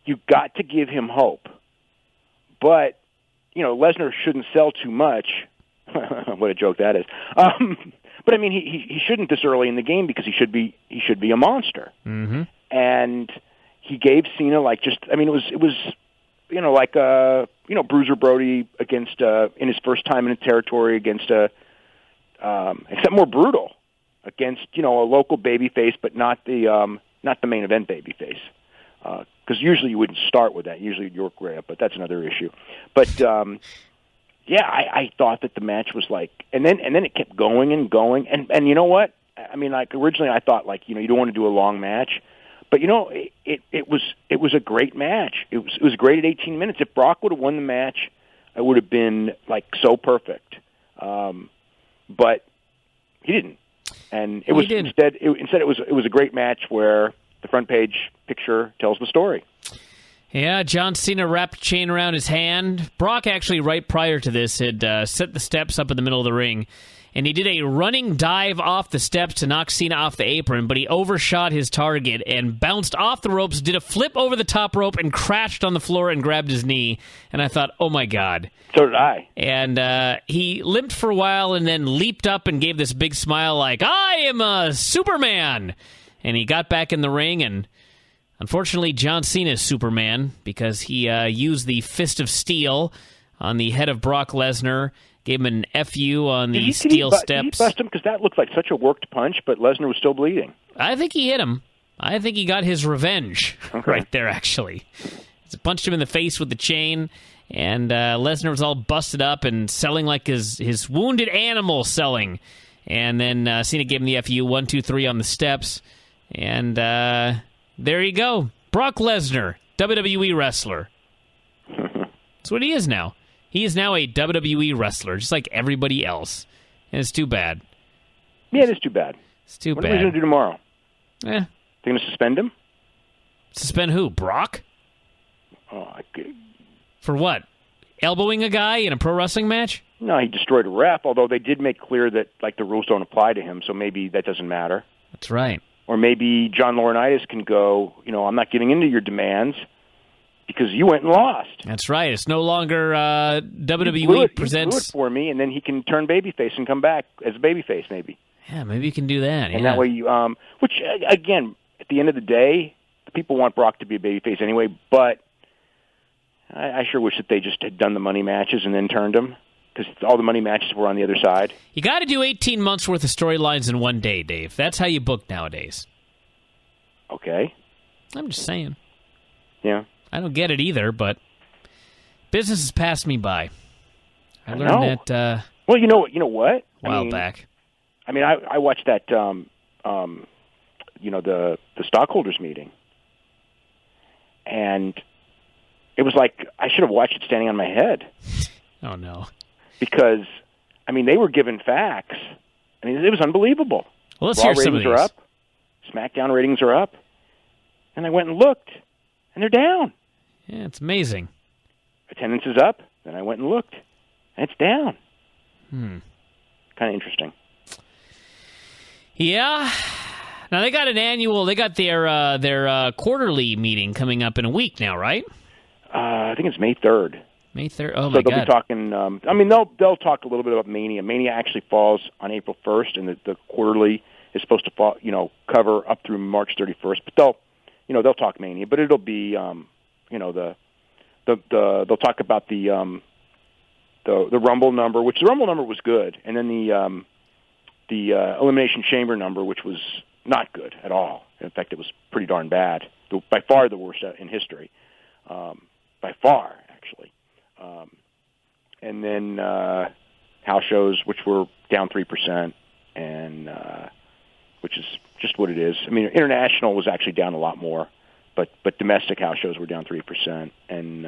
you got to give him hope. But, Lesnar shouldn't sell too much. What a joke that is. But I mean, he shouldn't this early in the game because he should be a monster. Mm-hmm. And he gave Cena it was Bruiser Brody against in his first time in the territory against except more brutal against a local babyface, but not the main event babyface. Because usually you wouldn't start with that. Usually you'd work right up, but that's another issue. But I thought that the match was and then it kept going and going, and you know what? I mean, originally I thought you don't want to do a long match, but it was a great match. It was great at 18 minutes. If Brock would have won the match, it would have been so perfect. But he didn't, and it was instead it was a great match where the front page picture tells the story. Yeah, John Cena wrapped a chain around his hand. Brock actually, right prior to this, had set the steps up in the middle of the ring, and he did a running dive off the steps to knock Cena off the apron, but he overshot his target and bounced off the ropes, did a flip over the top rope, and crashed on the floor and grabbed his knee. And I thought, oh my God. So did I. And he limped for a while and then leaped up and gave this big smile like, I am a Superman! And he got back in the ring, and unfortunately, John Cena is Superman because he used the Fist of Steel on the head of Brock Lesnar, gave him an FU on the steel steps. Did he bust him? Because that looked like such a worked punch, but Lesnar was still bleeding. I think he hit him. I think he got his revenge right there, actually. He punched him in the face with the chain, and Lesnar was all busted up and selling like his wounded animal selling. And then Cena gave him the FU, 1, 2, 3 on the steps. And there you go. Brock Lesnar, WWE wrestler. That's what he is now. He is now a WWE wrestler, just like everybody else. And it's too bad. Yeah, it is too bad. It's too bad. bad. What are we going to do tomorrow? They're going to suspend him? Suspend who? Brock? Oh, For what? Elbowing a guy in a pro wrestling match? No, he destroyed a ref, although they did make clear that the rules don't apply to him, so maybe that doesn't matter. That's right. Or maybe John Laurinaitis can go, I'm not giving in to your demands because you went and lost. That's right. It's no longer WWE presents... You blew it for me, and then he can turn babyface and come back as a babyface, maybe. Yeah, maybe you can do that. And that way you... which, again, at the end of the day, the people want Brock to be a babyface anyway, but I sure wish that they just had done the money matches and then turned him, because all the money matches were on the other side. You got to do 18 months worth of storylines in one day, Dave. That's how you book nowadays. Okay. I'm just saying. Yeah. I don't get it either, but business has passed me by. I learned know. that. Well, you know what? A while back. I mean, I watched that. The stockholders meeting, and it was like I should have watched it standing on my head. Oh no. Because, I mean, they were given facts. I mean, it was unbelievable. Well, let's hear some of these. Raw ratings are up. SmackDown ratings are up. And I went and looked, and they're down. Yeah, it's amazing. Attendance is up. Then I went and looked, and it's down. Kind of interesting. Yeah. Now, they got their quarterly meeting coming up in a week now, right? I think it's May 3rd. May 3rd. Oh, my God. So they'll be talking. They'll talk a little bit about Mania. Mania actually falls on April 1st, and the quarterly is supposed to fall, cover up through March 31st. But they'll talk Mania. But it'll be, they'll talk about the Rumble number, which the Rumble number was good, and then the Elimination Chamber number, which was not good at all. In fact, it was pretty darn bad. By far the worst in history. By far, actually. And then house shows, which were down 3%, and which is just what it is. I mean, international was actually down a lot more, but domestic house shows were down 3%. And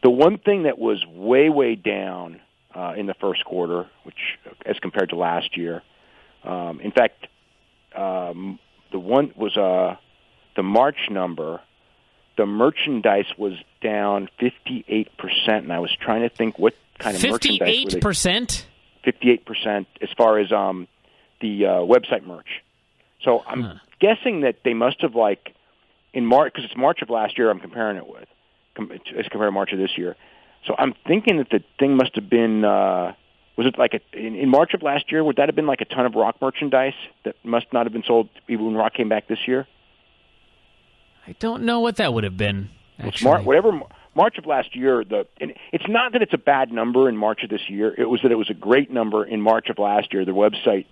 the one thing that was way down in the first quarter, which as compared to last year, in fact, the one was the March number. The merchandise was down 58%, and I was trying to think what kind of merchandise. 58%? 58% as far as the website merch. So I'm guessing that they must have, in March, because it's March of last year I'm comparing it with, as compared to March of this year. So I'm thinking that the thing must have been, was it in March of last year, would that have been like a ton of Rock merchandise that must not have been sold even when Rock came back this year? I don't know what that would have been, actually. March of last year, and it's not that it's a bad number in March of this year. It was that it was a great number in March of last year. The website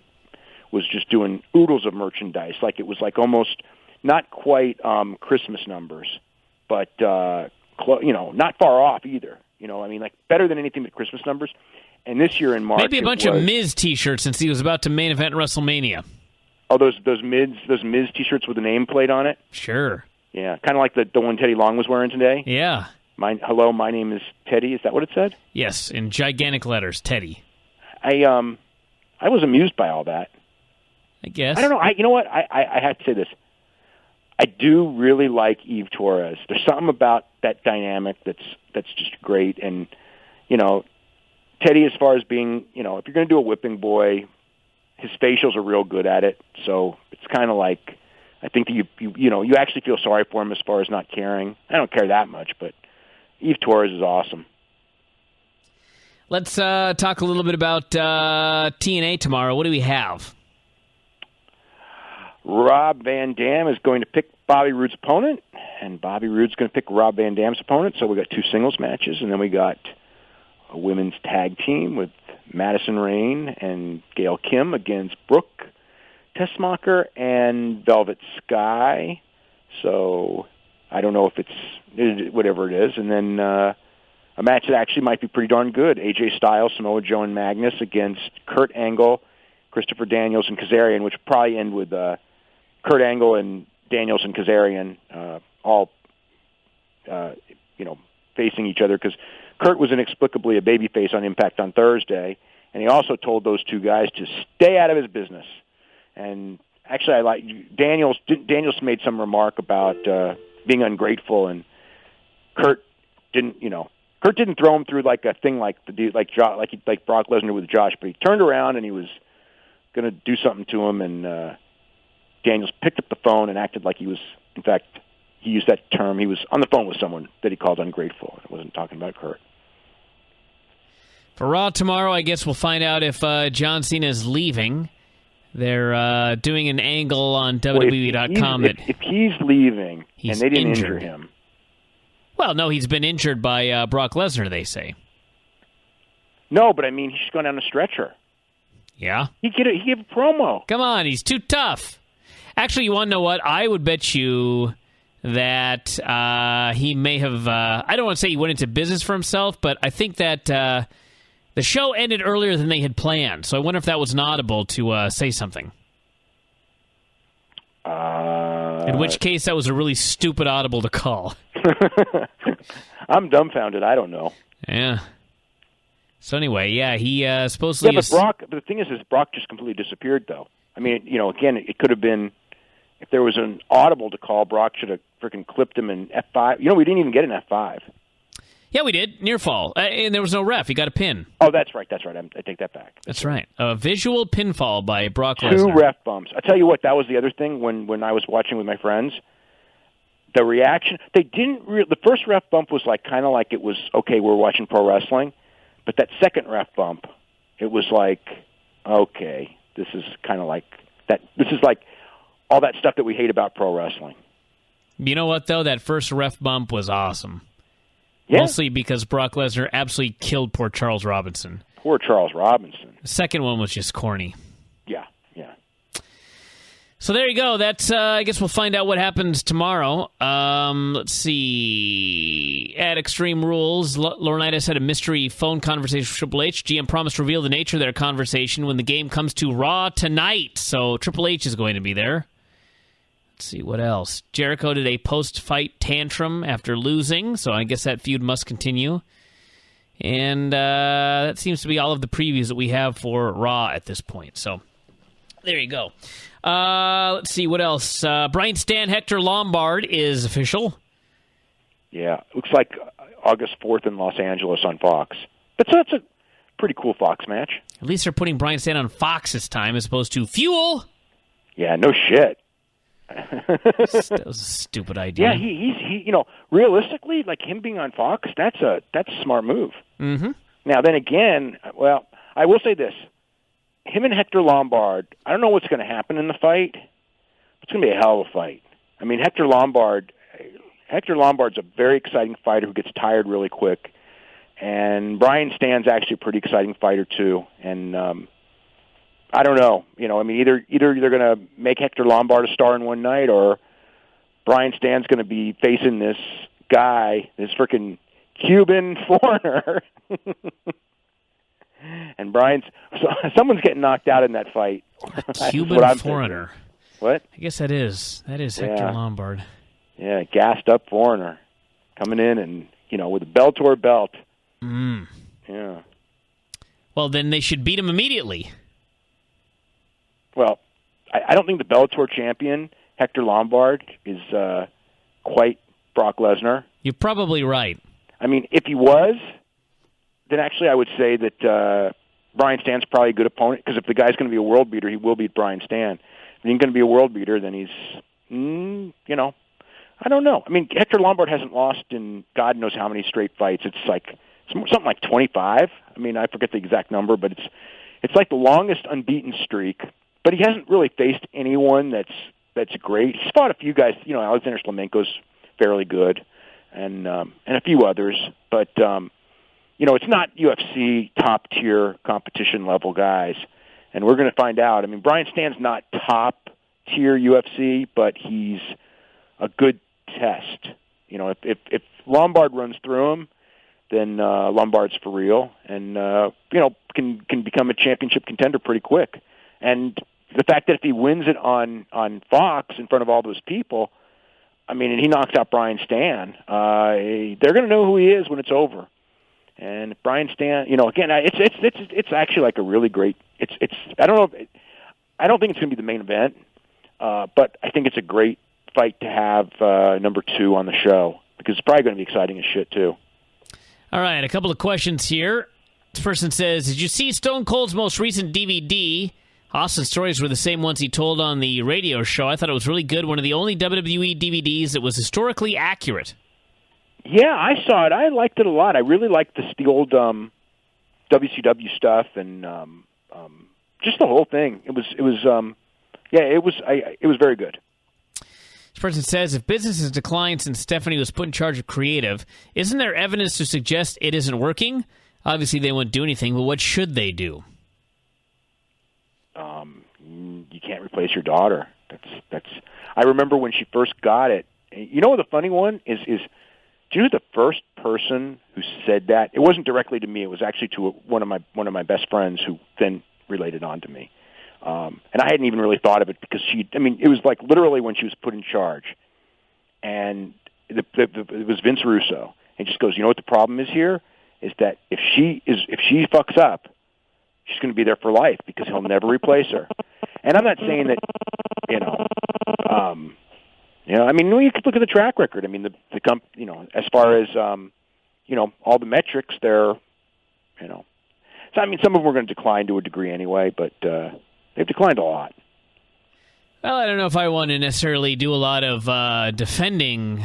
was just doing oodles of merchandise. It was almost not quite Christmas numbers, but not far off either. Better than anything but Christmas numbers. And this year in March, maybe a bunch of Miz T-shirts since he was about to main event WrestleMania. Oh, those Miz T-shirts with a nameplate on it. Sure. Yeah, kind of like the one Teddy Long was wearing today. Yeah. Hello, my name is Teddy. Is that what it said? Yes, in gigantic letters, Teddy. I was amused by all that. I guess. I don't know. You know what? I have to say this. I do really like Eve Torres. There's something about that dynamic that's just great. And Teddy, as far as being, if you're going to do a whipping boy, his facials are real good at it. So it's kind of like, I think that you actually feel sorry for him as far as not caring. I don't care that much, but Eve Torres is awesome. Let's talk a little bit about TNA tomorrow. What do we have? Rob Van Dam is going to pick Bobby Roode's opponent, and Bobby Roode's going to pick Rob Van Dam's opponent. So we got two singles matches, and then we got a women's tag team with Madison Rayne and Gail Kim against Brooke Tessmacher and Velvet Sky. So I don't know if it's whatever it is. And then a match that actually might be pretty darn good. AJ Styles, Samoa Joe, and Magnus against Kurt Angle, Christopher Daniels, and Kazarian, which will probably end with Kurt Angle and Daniels and Kazarian all facing each other, because Kurt was inexplicably a babyface on Impact on Thursday, and he also told those two guys to stay out of his business. And actually, I like Daniels made some remark about being ungrateful, and Kurt didn't throw him through like a thing like the dude like Brock Lesnar with Josh, but he turned around and he was going to do something to him, and Daniels picked up the phone and acted like he was, in fact, he used that term. He was on the phone with someone that he called ungrateful. I wasn't talking about Kurt. For Raw tomorrow, I guess we'll find out if John Cena is leaving. They're doing an angle on WWE.com if he's leaving and they didn't injured. injure him. Well, no, he's been injured by Brock Lesnar, they say. No, but I mean, he's going on a stretcher. Yeah? He gave a promo. Come on, he's too tough. Actually, you want to know what? I would bet you that he may have... I don't want to say he went into business for himself, but I think that the show ended earlier than they had planned. So I wonder if that was an audible to say something. In which case, that was a really stupid audible to call. I'm dumbfounded. I don't know. Yeah. So anyway, yeah, he supposedly... Yeah, but Brock... But the thing is Brock just completely disappeared, though. I mean, again, it could have been... If there was an audible to call, Brock should have freaking clipped him in F5. We didn't even get an F5. Yeah, we did. Near fall. And there was no ref. He got a pin. Oh, that's right. I take that back. That's right. A visual pinfall by Brock Lesnar. 2 ref bumps. I tell you what, that was the other thing when I was watching with my friends. The reaction, they didn't the first ref bump was kind of like it was, okay, we're watching pro wrestling. But that second ref bump, it was like, okay, this is kind of like that. This is like all that stuff that we hate about pro wrestling. You know what, though? That first ref bump was awesome. Yeah. Mostly because Brock Lesnar absolutely killed poor Charles Robinson. Poor Charles Robinson. The second one was just corny. Yeah. So there you go. That's I guess we'll find out what happens tomorrow. Let's see. At Extreme Rules, Laurinaitis had a mystery phone conversation with Triple H. GM promised to reveal the nature of their conversation when the game comes to Raw tonight. So Triple H is going to be there. Let's see, what else? Jericho did a post-fight tantrum after losing, so I guess that feud must continue. And that seems to be all of the previews that we have for Raw at this point. So there you go. Let's see, what else? Bryan Stan Hector Lombard is official. Yeah, looks like August 4th in Los Angeles on Fox. But so that's a pretty cool Fox match. At least they're putting Bryan Stan on Fox this time as opposed to Fuel. Yeah, no shit. That was a stupid idea. Yeah, he realistically, like him being on Fox, that's a smart move. Mm-hmm. Now then again, well, I will say this. Him and Hector Lombard, I don't know what's going to happen in the fight. It's going to be a hell of a fight. I mean, Hector Lombard's a very exciting fighter who gets tired really quick. And Bryan Stan's actually a pretty exciting fighter too. And I don't know. Either they're going to make Hector Lombard a star in one night, or Bryan Stan's going to be facing this guy, this freaking Cuban foreigner. And someone's getting knocked out in that fight. Cuban foreigner. Thinking. What? I guess that is Hector Lombard. Yeah, gassed up foreigner coming in and with a Bellator belt. Mm. Yeah. Well, then they should beat him immediately. Well, I don't think the Bellator champion Hector Lombard is quite Brock Lesnar. You're probably right. I mean, if he was, then actually I would say that Bryan Stan's probably a good opponent, because if the guy's going to be a world beater, he will beat Bryan Stan. If he's going to be a world beater, then he's, I don't know. I mean, Hector Lombard hasn't lost in God knows how many straight fights. It's something like 25. I mean, I forget the exact number, but it's like the longest unbeaten streak. But he hasn't really faced anyone that's great. He's fought a few guys. Alexander Slamenko's fairly good, and a few others. But it's not UFC top tier competition level guys, and we're going to find out. I mean, Bryan Stan's not top tier UFC, but he's a good test. If Lombard runs through him, then Lombard's for real, and can become a championship contender pretty quick. And the fact that if he wins it on Fox in front of all those people, I mean, and he knocks out Bryan Stan, they're going to know who he is when it's over. And if Bryan Stan, again, it's actually like a really great. I don't know. I don't think it's going to be the main event, but I think it's a great fight to have number 2 on the show because it's probably going to be exciting as shit too. All right, a couple of questions here. This person says, did you see Stone Cold's most recent DVD? Austin's stories were the same ones he told on the radio show. I thought it was really good. One of the only WWE DVDs that was historically accurate. Yeah, I saw it. I liked it a lot. I really liked the old WCW stuff and just the whole thing. It was very good. This person says, if business has declined since Stephanie was put in charge of creative, isn't there evidence to suggest it isn't working? Obviously, they won't do anything, but what should they do? You can't replace your daughter. That's. I remember when she first got it. You know what the funny one is? Do you know the first person who said that? It wasn't directly to me. It was actually to one of my best friends who then related on to me. And I hadn't even really thought of it because it was like literally when she was put in charge, and it was Vince Russo. And he just goes, you know what the problem is here is that if she fucks up, she's going to be there for life because he'll never replace her. And I'm not saying that, you could look at the track record. I mean, as far as, all the metrics, they're, So, some of them are going to decline to a degree anyway, but they've declined a lot. Well, I don't know if I want to necessarily do a lot of defending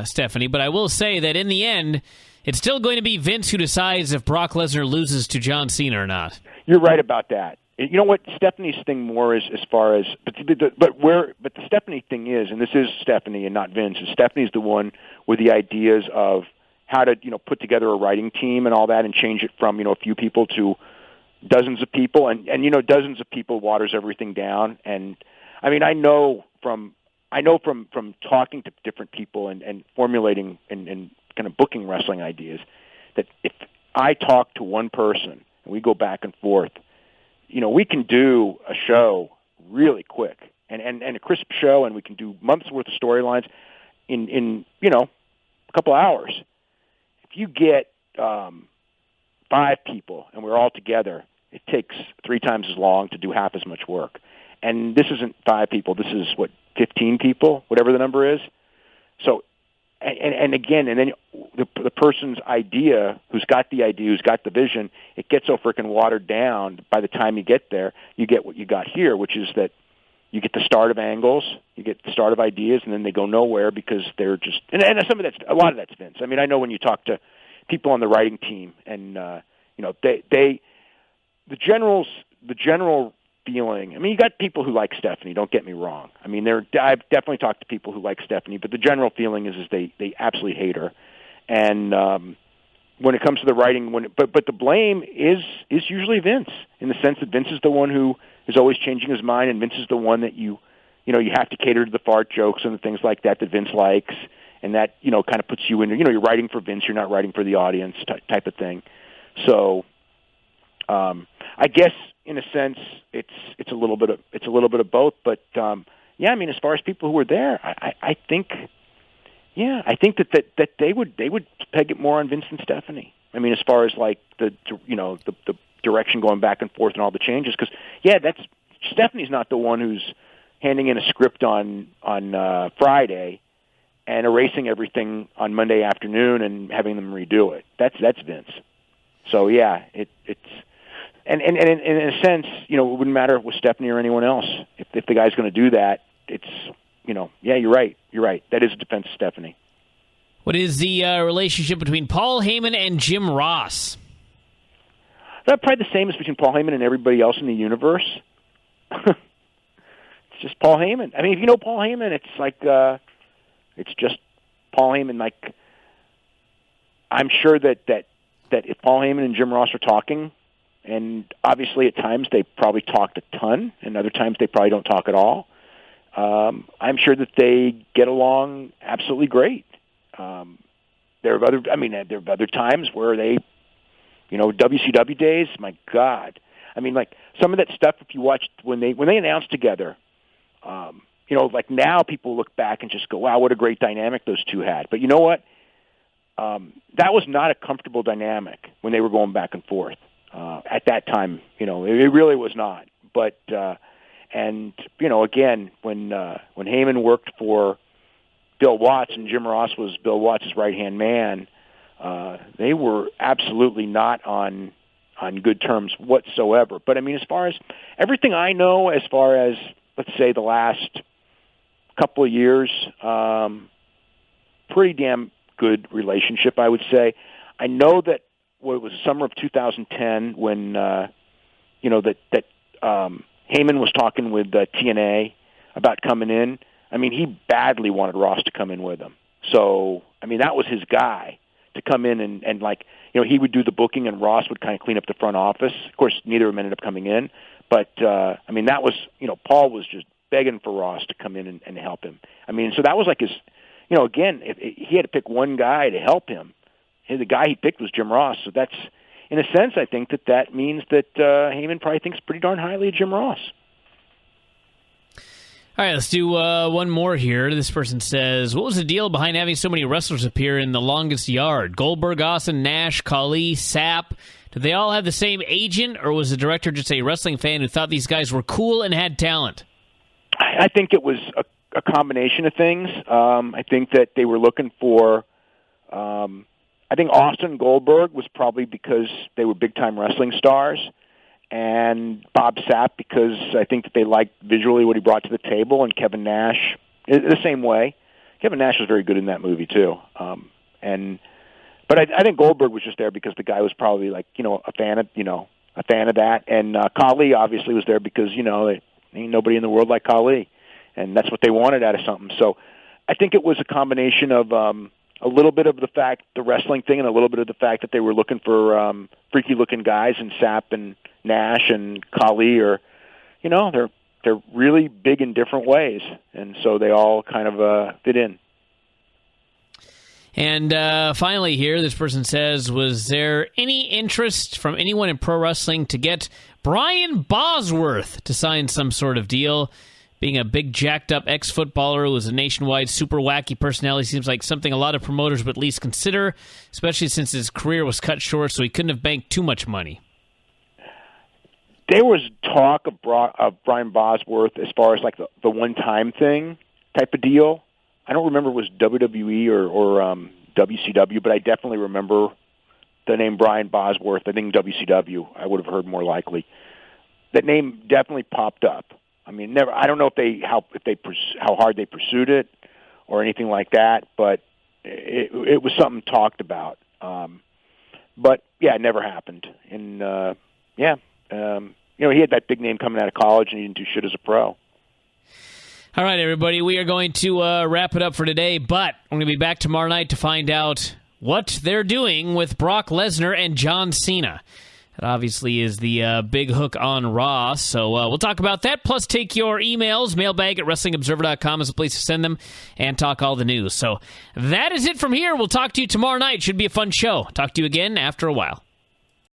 Stephanie, but I will say that in the end, it's still going to be Vince who decides if Brock Lesnar loses to John Cena or not. You're right about that. You know what Stephanie's thing more is as far as, but the Stephanie thing is, and this is Stephanie and not Vince. And Stephanie's the one with the ideas of how to put together a writing team and all that, and change it from a few people to dozens of people, and dozens of people waters everything down. And I know from talking to different people and formulating and kind of booking wrestling ideas, that if I talk to one person and we go back and forth, we can do a show really quick and a crisp show, and we can do months worth of storylines in a couple hours. If you get 5 people and we're all together, it takes 3 times as long to do half as much work. And this isn't 5 people. This is 15 people, whatever the number is. So. And then the person's idea, who's got the idea, who's got the vision, it gets so freaking watered down. By the time you get there, you get what you got here, which is that you get the start of angles, you get the start of ideas, and then they go nowhere because they're just. And a lot of that's Vince. I know when you talk to people on the writing team, and the general feeling. You got people who like Stephanie. Don't get me wrong. I've definitely talked to people who like Stephanie, but the general feeling is they absolutely hate her. And when it comes to the writing, but the blame is usually Vince, in the sense that Vince is the one who is always changing his mind, and Vince is the one that you have to cater to the fart jokes and the things like that Vince likes, and that kind of puts you in. You're writing for Vince. You're not writing for the audience type of thing. So, I guess. In a sense, it's a little bit of both, but as far as people who were there, I think that they would peg it more on Vince and Stephanie. As far as like the direction going back and forth and all the changes, because that's Stephanie's not the one who's handing in a script on Friday and erasing everything on Monday afternoon and having them redo it. That's Vince. So it's. And in a sense, it wouldn't matter if it was Stephanie or anyone else. If the guy's going to do that, it's, you're right. You're right. That is a defense of Stephanie. What is the relationship between Paul Heyman and Jim Ross? That's probably the same as between Paul Heyman and everybody else in the universe. It's just Paul Heyman. If you know Paul Heyman, it's like, it's just Paul Heyman. Like, I'm sure that if Paul Heyman and Jim Ross are talking, and obviously at times they probably talked a ton, and other times they probably don't talk at all. I'm sure that they get along absolutely great. There are other times where they, WCW days. My God, like some of that stuff. If you watch when they announced together, like now people look back and just go, "Wow, what a great dynamic those two had." But you know what? that was not a comfortable dynamic when they were going back and forth at that time. You know, it really was not. But and you know, again, when Heyman worked for Bill Watts and Jim Ross was Bill Watts' right-hand man, they were absolutely not on good terms whatsoever. But I mean, as far as everything I know, as far as let's say the last couple of years, pretty damn good relationship, I would say. I know that it was summer of 2010 when you know that Heyman was talking with TNA about coming in. I mean, he badly wanted Ross to come in with him. So I mean, that was his guy to come in and like, you know, he would do the booking and Ross would kind of clean up the front office. Of course, neither of them ended up coming in. But, I mean, that was, you know, Paul was just begging for Ross to come in and help him. I mean, so that was like his, you know, again, if he had to pick one guy to help him. The guy he picked was Jim Ross. So that's, in a sense, I think that means that Heyman probably thinks pretty darn highly of Jim Ross. All right, let's do one more here. This person says, what was the deal behind having so many wrestlers appear in The Longest Yard? Goldberg, Austin, Nash, Khali, Sapp. Did they all have the same agent, or was the director just a wrestling fan who thought these guys were cool and had talent? I think it was a combination of things. I think that they were looking for... I think Austin Goldberg was probably because they were big-time wrestling stars, and Bob Sapp because I think that they liked visually what he brought to the table, and Kevin Nash the same way. Kevin Nash was very good in that movie too. But I think Goldberg was just there because the guy was probably like, you know, a fan of that, and Khali obviously was there because, you know, there ain't nobody in the world like Khali, and that's what they wanted out of something. So I think it was a combination of a little bit of the wrestling thing, and a little bit of the fact that they were looking for freaky-looking guys, and Sapp and Nash and Khali are, you know, they're really big in different ways, and so they all kind of fit in. And finally here, this person says, was there any interest from anyone in pro wrestling to get Brian Bosworth to sign some sort of deal? Being a big, jacked-up ex-footballer who was a nationwide super wacky personality seems like something a lot of promoters would at least consider, especially since his career was cut short, so he couldn't have banked too much money. There was talk of Brian Bosworth as far as like the one-time thing type of deal. I don't remember if it was WWE or WCW, but I definitely remember the name Brian Bosworth. I think WCW I would have heard more likely. That name definitely popped up. I mean, never. I don't know how hard they pursued it or anything like that, but it was something talked about. But yeah, it never happened. And you know, he had that big name coming out of college, and he didn't do shit as a pro. All right, everybody, we are going to wrap it up for today, but I'm going to be back tomorrow night to find out what they're doing with Brock Lesnar and John Cena. That obviously is the big hook on Raw, so we'll talk about that, plus take your emails. Mailbag at WrestlingObserver.com is the place to send them, and talk all the news. So that is it from here. We'll talk to you tomorrow night. Should be a fun show. Talk to you again after a while.